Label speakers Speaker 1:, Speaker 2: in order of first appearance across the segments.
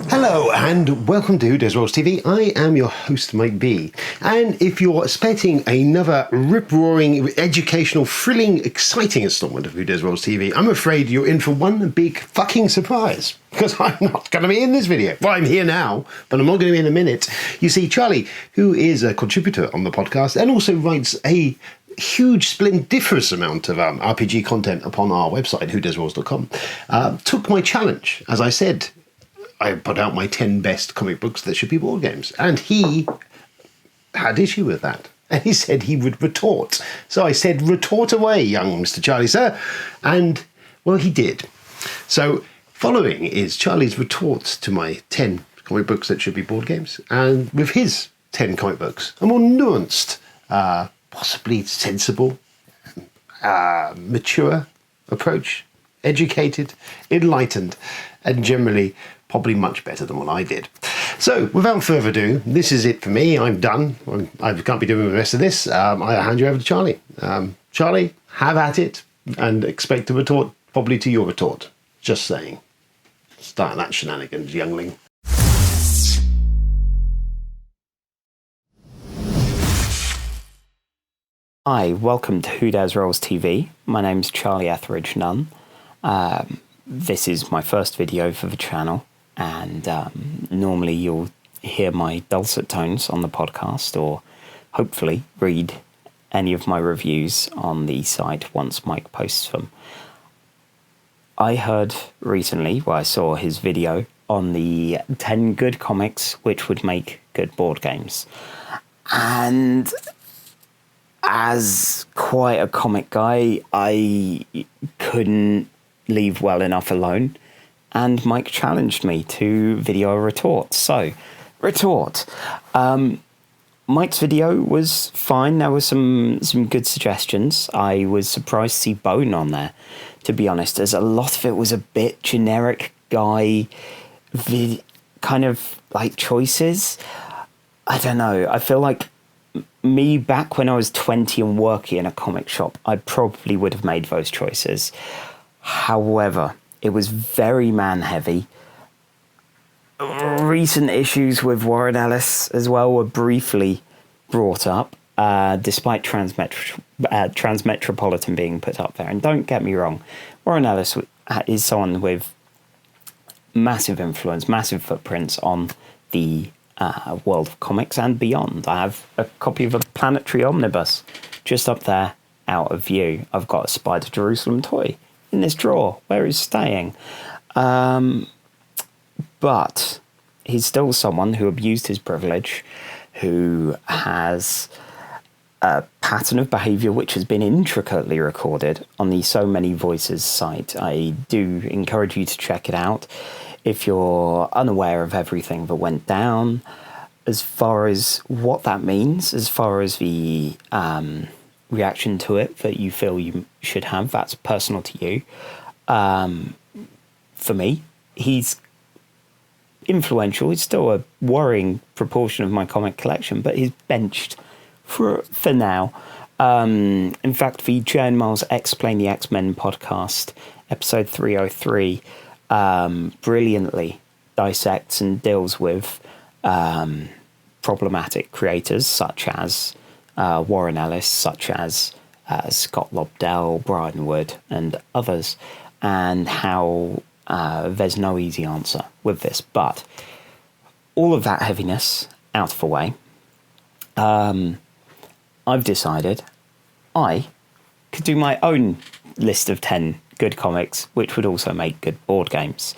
Speaker 1: Hello and welcome to WDR TV. I am your host, Mike B. And if you're expecting another rip-roaring, educational, thrilling, exciting installment of WDR TV, I'm afraid you're in for one big fucking surprise. Because I'm not going to be in this video. Well, I'm here now, but I'm not going to be in a minute. You see, Charlie, who is a contributor on the podcast and also writes a huge splendiferous amount of RPG content upon our website, whodaswars.com, took my challenge. As I said, I put out my 10 best comic books that should be board games. And he had issue with that. And he said he would retort. So I said, retort away, young Mr. Charlie, sir. And, well, he did. So following is Charlie's retort to my 10 comic books that should be board games. And with his 10 comic books, a more nuanced, possibly sensible, mature approach, educated, enlightened, and generally probably much better than what I did. So, without further ado, this is it for me. I'm done. I can't be doing the rest of this. I hand you over to Charlie. Charlie, have at it and expect a retort, probably to your retort. Just saying. Start that shenanigans, youngling.
Speaker 2: Hi, welcome to WDR TV. My name's Charlie Etheridge Nunn. This is my first video for the channel, and normally you'll hear my dulcet tones on the podcast, or hopefully read any of my reviews on the site once Mike posts them. I heard recently, I saw his video on the 10 good comics which would make good board games. And as quite a comic guy, I couldn't leave well enough alone, and Mike challenged me to video a retort. So, retort. Mike's video was fine. There were some good suggestions. I was surprised to see Bone on there, to be honest, as a lot of it was a bit generic guy kind of like choices. I don't know. I feel like me back when I was 20 and working in a comic shop, I probably would have made those choices. However, it was very man-heavy. Recent issues with Warren Ellis as well were briefly brought up, despite Transmetropolitan being put up there. And don't get me wrong, Warren Ellis is someone with massive influence, massive footprints on the world of comics and beyond. I have a copy of a Planetary Omnibus just up there, out of view. I've got a Spider Jerusalem toy in this drawer where he's staying. But he's still someone who abused his privilege, who has a pattern of behaviour which has been intricately recorded on the So Many Voices site. I do encourage you to check it out if you're unaware of everything that went down, as far as what that means, as far as the reaction to it that you feel you should have. That's personal to you. For me, he's influential. He's still a worrying proportion of my comic collection, but he's benched for now. In fact, the Jay and Miles Explain the X-Men podcast, episode 303, brilliantly dissects and deals with problematic creators such as Warren Ellis, such as Scott Lobdell, Brian Wood, and others, and how there's no easy answer with this. But all of that heaviness out of the way, I've decided I could do my own list of 10 good comics, which would also make good board games.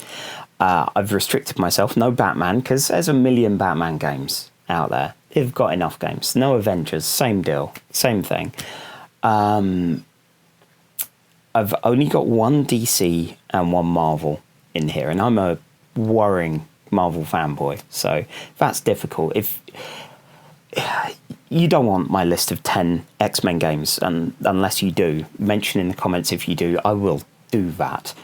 Speaker 2: I've restricted myself, no Batman, because there's a million Batman games out there. They've got enough games. No Avengers, same deal, same thing. I've only got one DC and one Marvel in here, and I'm a worrying Marvel fanboy, so that's difficult. If you don't want my list of 10 X-Men games, and unless you do, mention in the comments if you do, I will do that.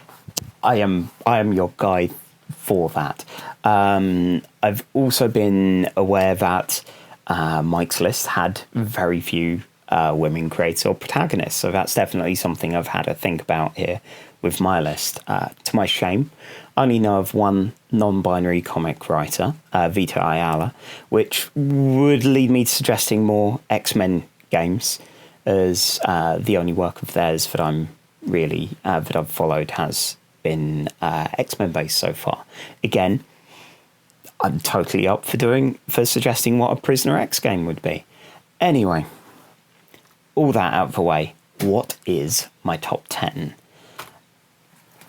Speaker 2: I am your guy for that. I've also been aware that Mike's list had very few women creators or protagonists, so that's definitely something I've had to think about here with my list. To my shame, I only know of one non-binary comic writer, Vito Ayala, which would lead me to suggesting more X-Men games, as the only work of theirs that I'm really that I've followed has been X-Men based so far. Again, I'm totally up for suggesting what a Prisoner X game would be. Anyway, all that out of the way, what is my top 10?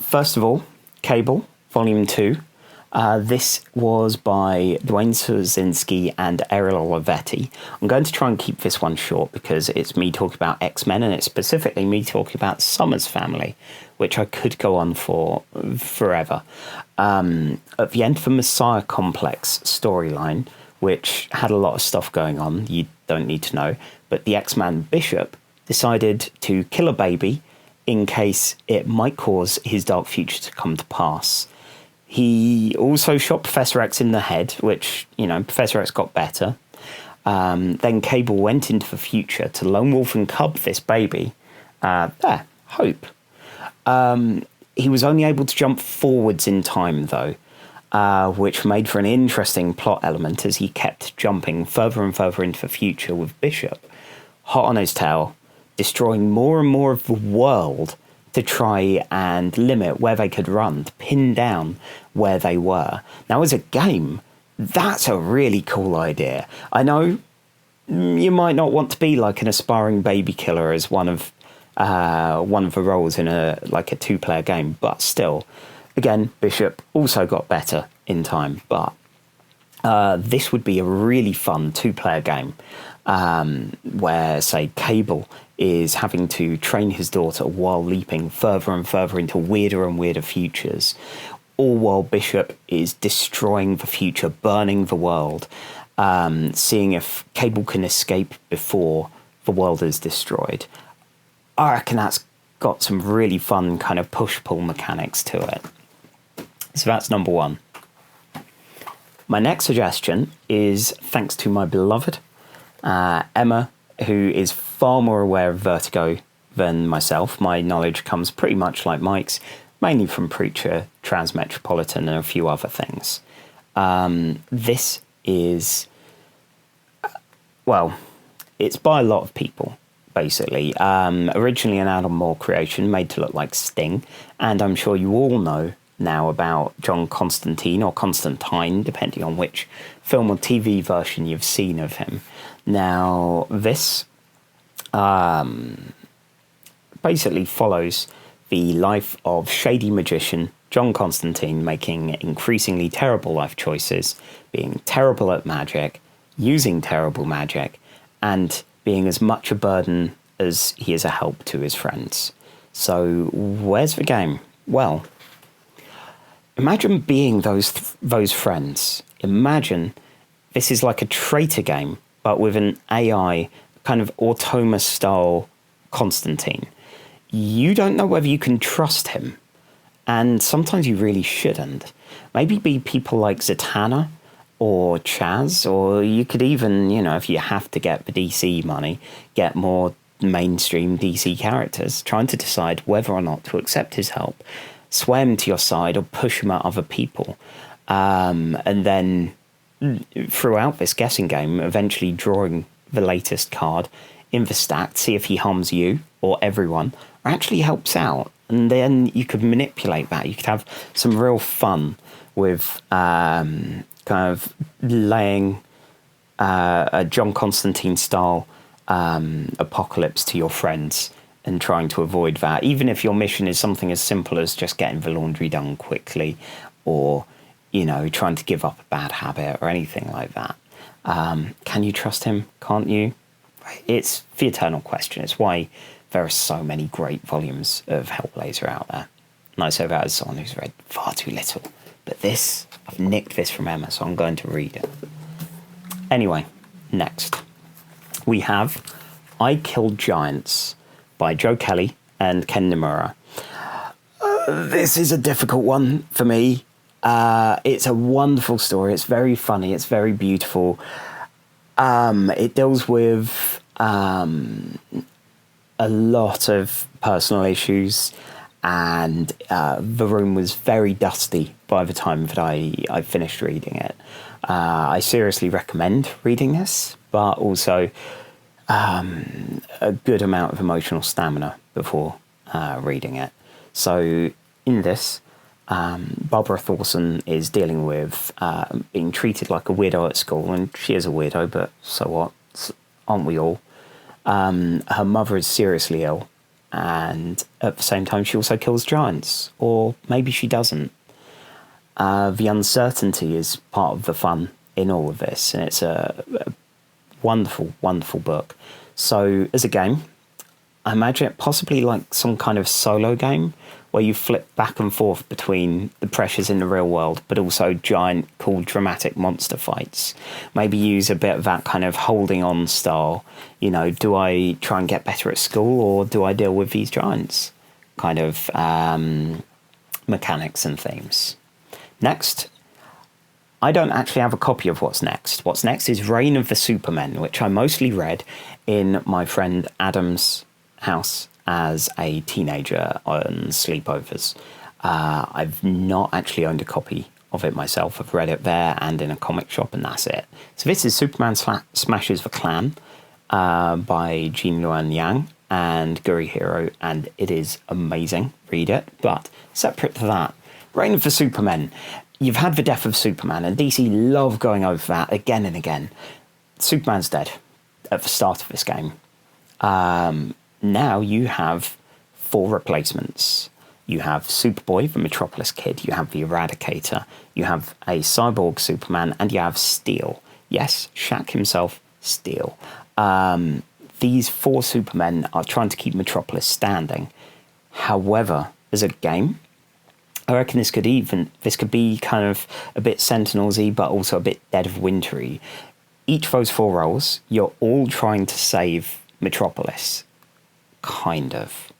Speaker 2: First of all, Cable, Volume 2. This was by Dwayne Sozinski and Ariel Olivetti. I'm going to try and keep this one short because it's me talking about X-Men, and it's specifically me talking about Summers Family, which I could go on for forever. At the end of the Messiah Complex storyline, which had a lot of stuff going on, you don't need to know, but the X-Man Bishop decided to kill a baby in case it might cause his dark future to come to pass. He also shot Professor X in the head, which, Professor X got better. Then Cable went into the future to lone wolf and cub this baby. Hope. He was only able to jump forwards in time, though, which made for an interesting plot element as he kept jumping further and further into the future with Bishop, hot on his tail, destroying more and more of the world to try and limit where they could run, to pin down where they were. Now, as a game, that's a really cool idea. I know you might not want to be like an aspiring baby killer as one of the roles in a two-player game, but still, again, Bishop also got better in time. But this would be a really fun two-player game where, say, Cable is having to train his daughter while leaping further and further into weirder and weirder futures, all while Bishop is destroying the future, burning the world, seeing if Cable can escape before the world is destroyed. I reckon that's got some really fun kind of push-pull mechanics to it. So that's number one. My next suggestion is thanks to my beloved Emma, who is far more aware of Vertigo than myself. My knowledge comes pretty much like Mike's, mainly from Preacher, Transmetropolitan, and a few other things. This is, it's by a lot of people, basically. Originally an Alan Moore creation made to look like Sting, and I'm sure you all know now about John Constantine, or Constantine, depending on which film or TV version you've seen of him. Now, this basically follows the life of shady magician John Constantine, making increasingly terrible life choices, being terrible at magic, using terrible magic, and being as much a burden as he is a help to his friends. So, where's the game? Well, imagine being those friends. Imagine this is like a traitor game, but with an AI, kind of Automa-style Constantine. You don't know whether you can trust him, and sometimes you really shouldn't. Maybe be people like Zatanna or Chaz, or you could even, if you have to get the DC money, get more mainstream DC characters, trying to decide whether or not to accept his help, sway him to your side, or push him at other people. And then throughout this guessing game, eventually drawing the latest card in the stack, see if he harms you or everyone, or actually helps out. And then you could manipulate that. You could have some real fun with kind of laying a John Constantine style apocalypse to your friends and trying to avoid that, even if your mission is something as simple as just getting the laundry done quickly, or trying to give up a bad habit or anything like that. Can you trust him? Can't you? It's the eternal question. It's why there are so many great volumes of Hellblazer out there. And I say that as someone who's read far too little. But I've nicked this from Emma, so I'm going to read it. Anyway, next. We have I Killed Giants by Joe Kelly and Ken Nimura. This is a difficult one for me. It's a wonderful story. It's very funny. It's very beautiful. It deals with a lot of personal issues, and the room was very dusty by the time that I finished reading it. I seriously recommend reading this, but also a good amount of emotional stamina before reading it. So in this, Barbara Thorson is dealing with being treated like a weirdo at school, and she is a weirdo, but so what? Aren't we all? Her mother is seriously ill, and at the same time she also kills giants, or maybe she doesn't. The uncertainty is part of the fun in all of this, and it's a wonderful, wonderful book. So as a game, I imagine it possibly like some kind of solo game where you flip back and forth between the pressures in the real world, but also giant, cool, dramatic monster fights. Maybe use a bit of that kind of holding on style. You know, do I try and get better at school, or do I deal with these giants? Kind of mechanics and themes. Next, I don't actually have a copy of What's Next. What's Next is Reign of the Supermen, which I mostly read in my friend Adam's house as a teenager on sleepovers. I've not actually owned a copy of it myself. I've read it there and in a comic shop, and that's it. So this is Superman Smashes the Klan by Jean Luan Yang and Guri Hiro, and it is amazing. Read it. But separate to that, Reign of the Supermen. You've had the death of Superman, and DC love going over that again and again. Superman's dead at the start of this game. Now you have 4 replacements. You have Superboy, the Metropolis Kid, you have the Eradicator, you have a cyborg Superman, and you have Steel. Yes, Shaq himself, Steel. These 4 Supermen are trying to keep Metropolis standing. However, as a game, I reckon this could be kind of a bit Sentinels-y, but also a bit Dead of Winter-y. Each of those 4 roles, you're all trying to save Metropolis. Kind of.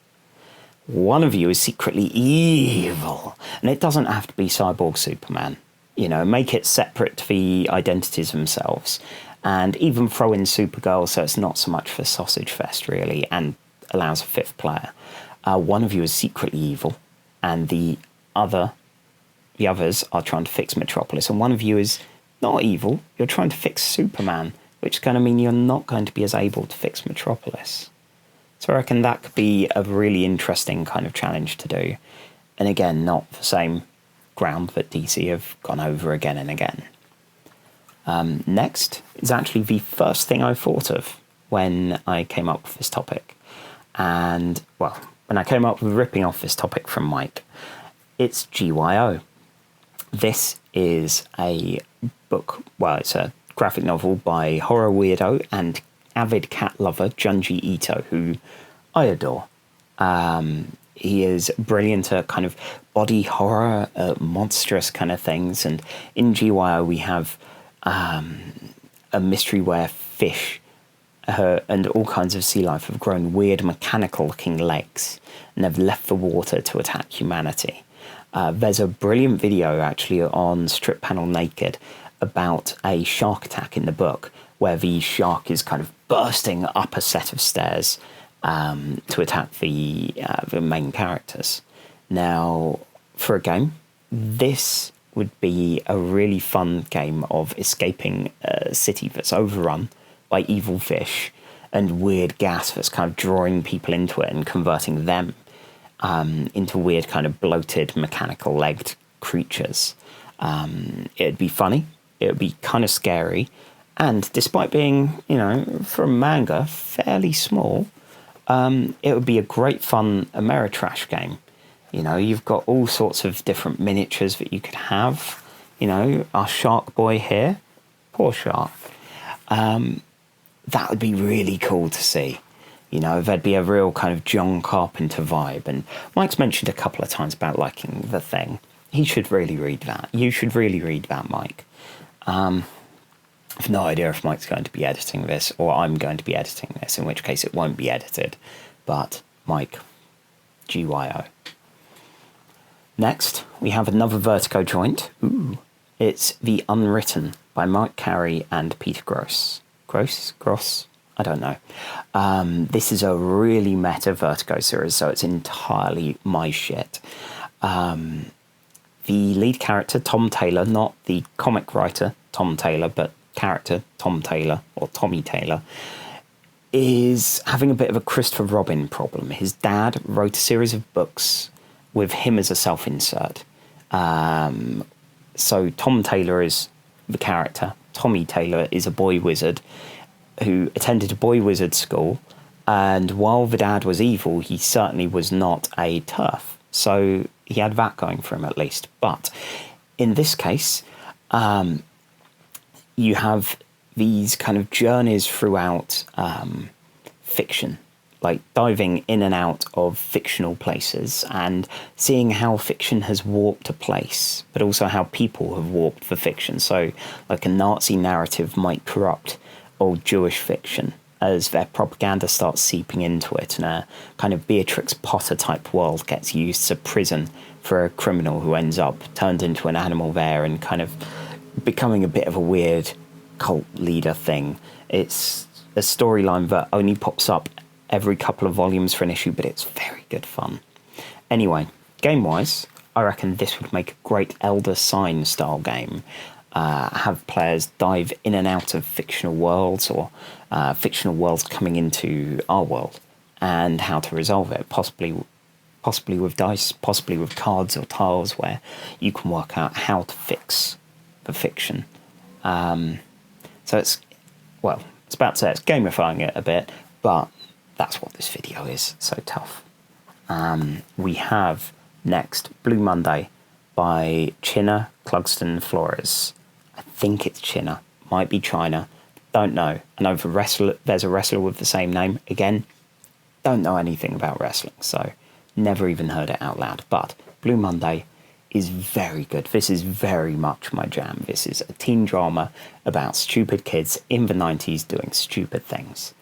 Speaker 2: One of you is secretly evil, and it doesn't have to be Cyborg Superman. You know, make it separate to the identities themselves, and even throw in Supergirl so it's not so much for sausage fest really, and allows a 5th player. One of you is secretly evil, and the others are trying to fix Metropolis, and one of you is not evil. You're trying to fix Superman, which is going to mean you're not going to be as able to fix Metropolis. So I reckon that could be a really interesting kind of challenge to do. And again, not the same ground that DC have gone over again and again. Next is actually the first thing I thought of when I came up with this topic. And, well, when I came up with ripping off this topic from Mike, it's GYO. This is a book, well, it's a graphic novel by horror weirdo and avid cat lover Junji Ito, who I adore. He is brilliant at kind of body horror, monstrous kind of things, and in GYO we have a mystery where fish and all kinds of sea life have grown weird mechanical looking legs and have left the water to attack humanity. There's a brilliant video actually on Strip Panel Naked about a shark attack in the book, where the shark is kind of bursting up a set of stairs to attack the main characters. Now, for a game, this would be a really fun game of escaping a city that's overrun by evil fish and weird gas that's kind of drawing people into it and converting them into weird kind of bloated mechanical-legged creatures. It'd be funny. It would be kind of scary. And despite being, you know, for a manga, fairly small, it would be a great fun Ameritrash game. You know, you've got all sorts of different miniatures that you could have. You know, our shark boy here, poor shark. That would be really cool to see. You know, there'd be a real kind of John Carpenter vibe. And Mike's mentioned a couple of times about liking The Thing. He should really read that. You should really read that, Mike. I've no idea if Mike's going to be editing this or I'm going to be editing this, in which case it won't be edited. But Mike, GYO. Next, we have another Vertigo joint. Ooh. It's The Unwritten by Mike Carey and Peter Gross. Gross? I don't know. This is a really meta Vertigo series, so it's entirely my shit. The lead character, Tom Taylor, not the comic writer Tom Taylor, but character Tom Taylor, or Tommy Taylor, is having a bit of a Christopher Robin problem. His dad wrote a series of books with him as a self-insert. So Tom Taylor is the character. Tommy Taylor is a boy wizard who attended a boy wizard school, and while the dad was evil, he certainly was not a TERF. So he had that going for him at least. But in this case, you have these kind of journeys throughout fiction, like diving in and out of fictional places and seeing how fiction has warped a place, but also how people have warped the fiction. So like a Nazi narrative might corrupt old Jewish fiction as their propaganda starts seeping into it, and a kind of Beatrix Potter type world gets used as a prison for a criminal who ends up turned into an animal there and kind of becoming a bit of a weird cult leader thing. It's a storyline that only pops up every couple of volumes for an issue, but it's very good fun. Anyway, game-wise, I reckon this would make a great Elder Sign style game. Have players dive in and out of fictional worlds, or fictional worlds coming into our world, and how to resolve it, possibly with dice, possibly with cards or tiles, where you can work out how to fix the fiction. So it's about to say it's gamifying it a bit, but that's what this video is. So tough. We have next Blue Monday by China Clugston Flores. I think it's China, might be China, don't know. I know there's a wrestler with the same name. Again, don't know anything about wrestling, so never even heard it out loud. But Blue Monday is very good. This is very much my jam. This is a teen drama about stupid kids in the 90s doing stupid things.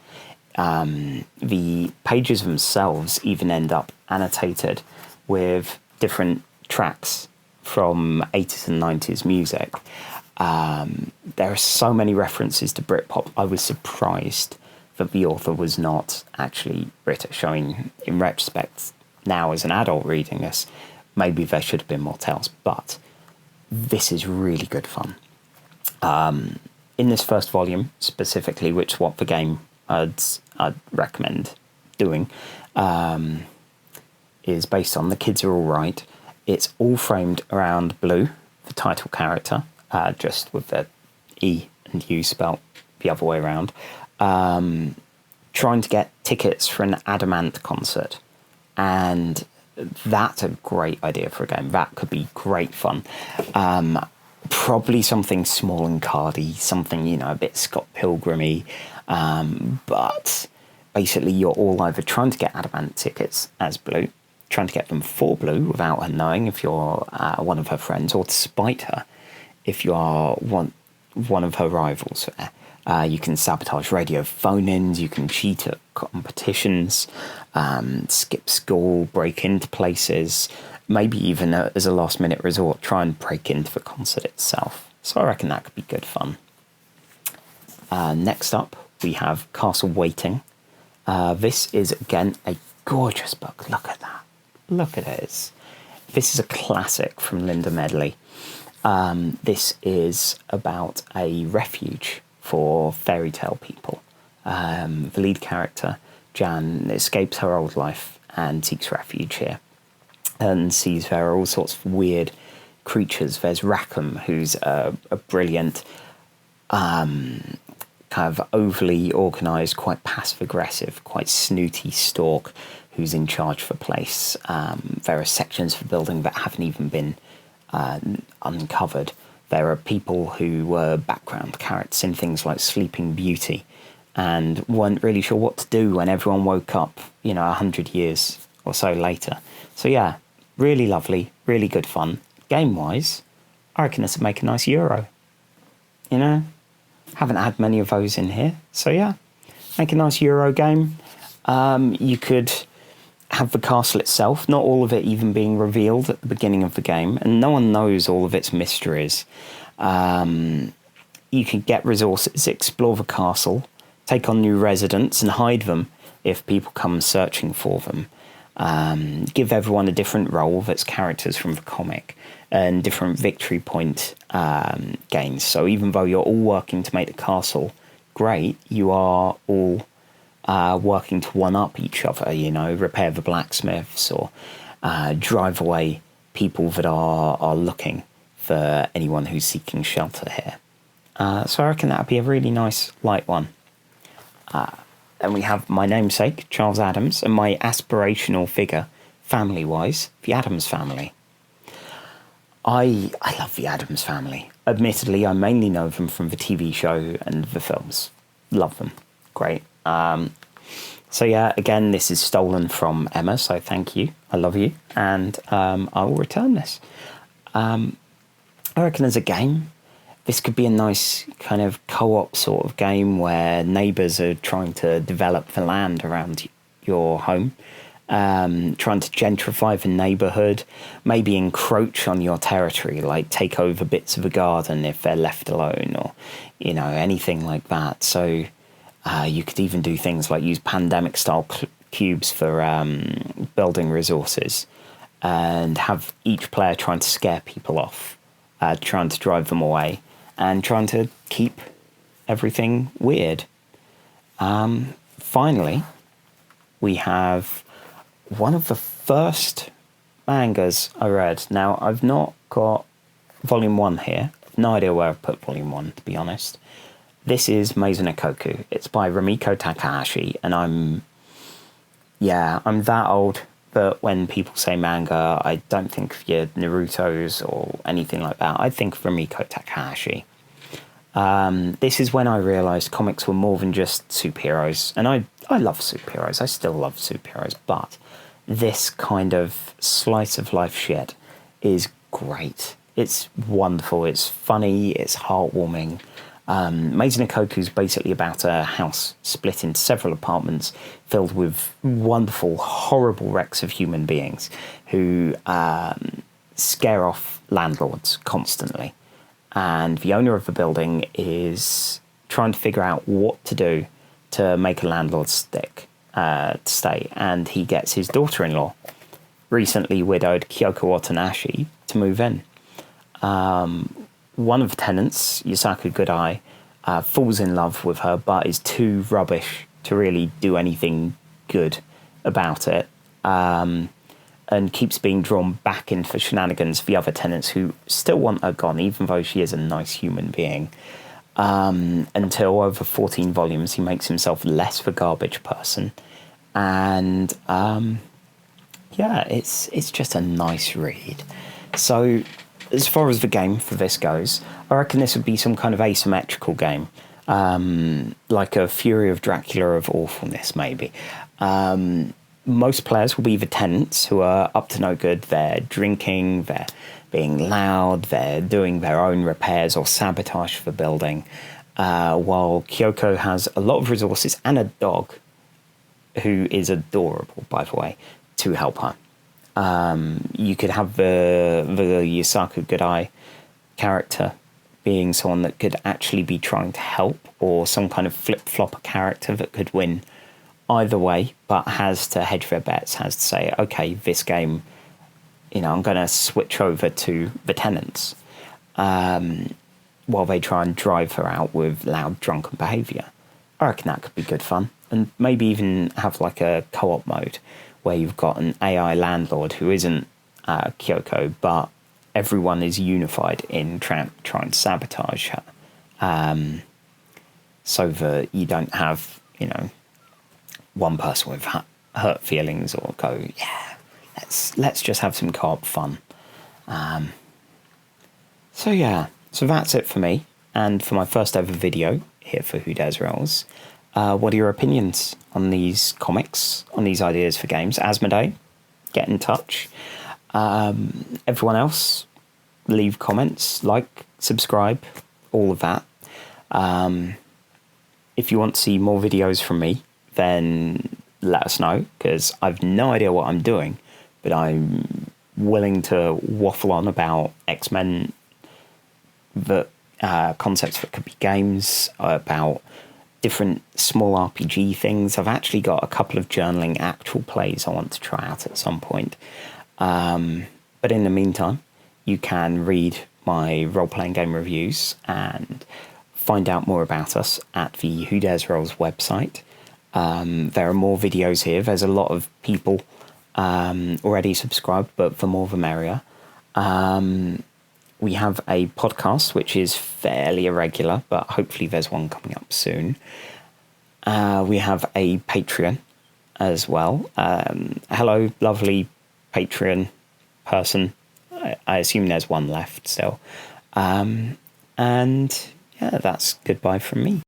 Speaker 2: The pages themselves even end up annotated with different tracks from 80s and 90s music. There are so many references to Britpop. I was surprised that the author was not actually British. I mean, in retrospect, now as an adult reading this, maybe there should have been more tales, but this is really good fun. In this first volume, specifically, which is what the game I'd recommend doing, is based on The Kids Are All Right. It's all framed around Blue, the title character, just with the E and U spelt the other way around, trying to get tickets for an Adamant concert. And that's a great idea for a game. That could be great fun. Probably something small and cardy, something, a bit Scott Pilgrim-y, but basically you're all either trying to get Adamant tickets as Blue, trying to get them for Blue without her knowing if you're one of her friends, or to spite her if you are one of her rivals. You can sabotage radio phone-ins, you can cheat at competitions, skip school, break into places, maybe even as a last-minute resort, try and break into the concert itself. So I reckon that could be good fun. Next up, we have Castle Waiting. This is, again, a gorgeous book. Look at that. Look at it. This is a classic from Linda Medley. This is about a refuge for fairy tale people. The lead character, Jan, escapes her old life and seeks refuge here, and sees there are all sorts of weird creatures. There's Rackham, who's a brilliant, kind of overly organised, quite passive-aggressive, quite snooty stork who's in charge of the place. There are sections of the building that haven't even been uncovered. There are people who were background characters in things like Sleeping Beauty and weren't really sure what to do when everyone woke up, 100 years or so later. So yeah, really lovely, really good fun. Game-wise, I reckon this would make a nice Euro. Haven't had many of those in here. So yeah, make a nice Euro game. You could have the castle itself, not all of it even being revealed at the beginning of the game, and no one knows all of its mysteries. You can get resources, explore the castle, take on new residents and hide them if people come searching for them. Give everyone a different role that's characters from the comic and different victory point gains. So even though you're all working to make the castle great, you are all working to one-up each other, you know, repair the blacksmiths or drive away people that are looking for anyone who's seeking shelter here. So I reckon that would be a really nice light one. And we have my namesake, Charles Addams, and my aspirational figure, family-wise, the Addams family. I love the Addams family. Admittedly, I mainly know them from the TV show and the films. Love them. Great. So yeah, again, this is stolen from Emma, so thank you. I love you. And I will return this. I reckon as a game, this could be a nice kind of co-op sort of game where neighbours are trying to develop the land around your home, trying to gentrify the neighbourhood, maybe encroach on your territory, like take over bits of a garden if they're left alone, or, you know, anything like that. So you could even do things like use pandemic-style cubes for building resources and have each player trying to scare people off, trying to drive them away, and trying to keep everything weird. Finally, we have one of the first mangas I read. Now, I've not got Volume 1 here. No idea where I've put Volume 1, to be honest. This is Meizu Nakoku. It's by Rumiko Takahashi, and I'm that old that when people say manga, I don't think of your Naruto's or anything like that. I think of Rumiko Takahashi. This is when I realised comics were more than just superheroes, and I love superheroes. I still love superheroes, but this kind of slice of life shit is great. It's wonderful. It's funny. It's heartwarming. Meizu Nakoku is basically about a house split into several apartments filled with wonderful, horrible wrecks of human beings who scare off landlords constantly. And the owner of the building is trying to figure out what to do to make a landlord to stay. And he gets his daughter-in-law, recently widowed Kyoko Watanashi, to move in. One of the tenants, Yusaku Goodeye, falls in love with her, but is too rubbish to really do anything good about it, and keeps being drawn back into shenanigans of the other tenants who still want her gone, even though she is a nice human being. Until over 14 volumes, he makes himself less of a garbage person. And it's just a nice read. So as far as the game for this goes, I reckon this would be some kind of asymmetrical game, like a Fury of Dracula of awfulness, maybe. Most players will be the tenants who are up to no good. They're drinking, they're being loud, they're doing their own repairs or sabotage for the building, while Kyoko has a lot of resources and a dog, who is adorable, by the way, to help her. You could have the Yusaku Goodeye character being someone that could actually be trying to help, or some kind of flip-flopper character that could win either way, but has to hedge their bets, has to say, okay, this game, you know, I'm going to switch over to the tenants, while they try and drive her out with loud, drunken behaviour. I reckon that could be good fun. And maybe even have like a co-op mode where you've got an AI landlord who isn't Kyoko, but everyone is unified in trying to sabotage her, so that you don't have, you know, one person with hurt feelings or go, yeah, let's just have some co-op fun. So that's it for me, and for my first ever video here for Who Dares Rolls. What are your opinions on these comics, on these ideas for games? Asmodee, get in touch. Everyone else, leave comments, like, subscribe, all of that. If you want to see more videos from me, then let us know, because I've no idea what I'm doing, but I'm willing to waffle on about X-Men, the concepts that could be games, about different small RPG things. I've actually got a couple of journaling actual plays I want to try out at some point. But in the meantime, you can read my role-playing game reviews and find out more about us at the Who Dares Rolls website. There are more videos here. There's a lot of people already subscribed, but the more the merrier. We have a podcast, which is fairly irregular, but hopefully there's one coming up soon. We have a Patreon as well. Hello, lovely Patreon person. I assume there's one left still. And yeah, that's goodbye from me.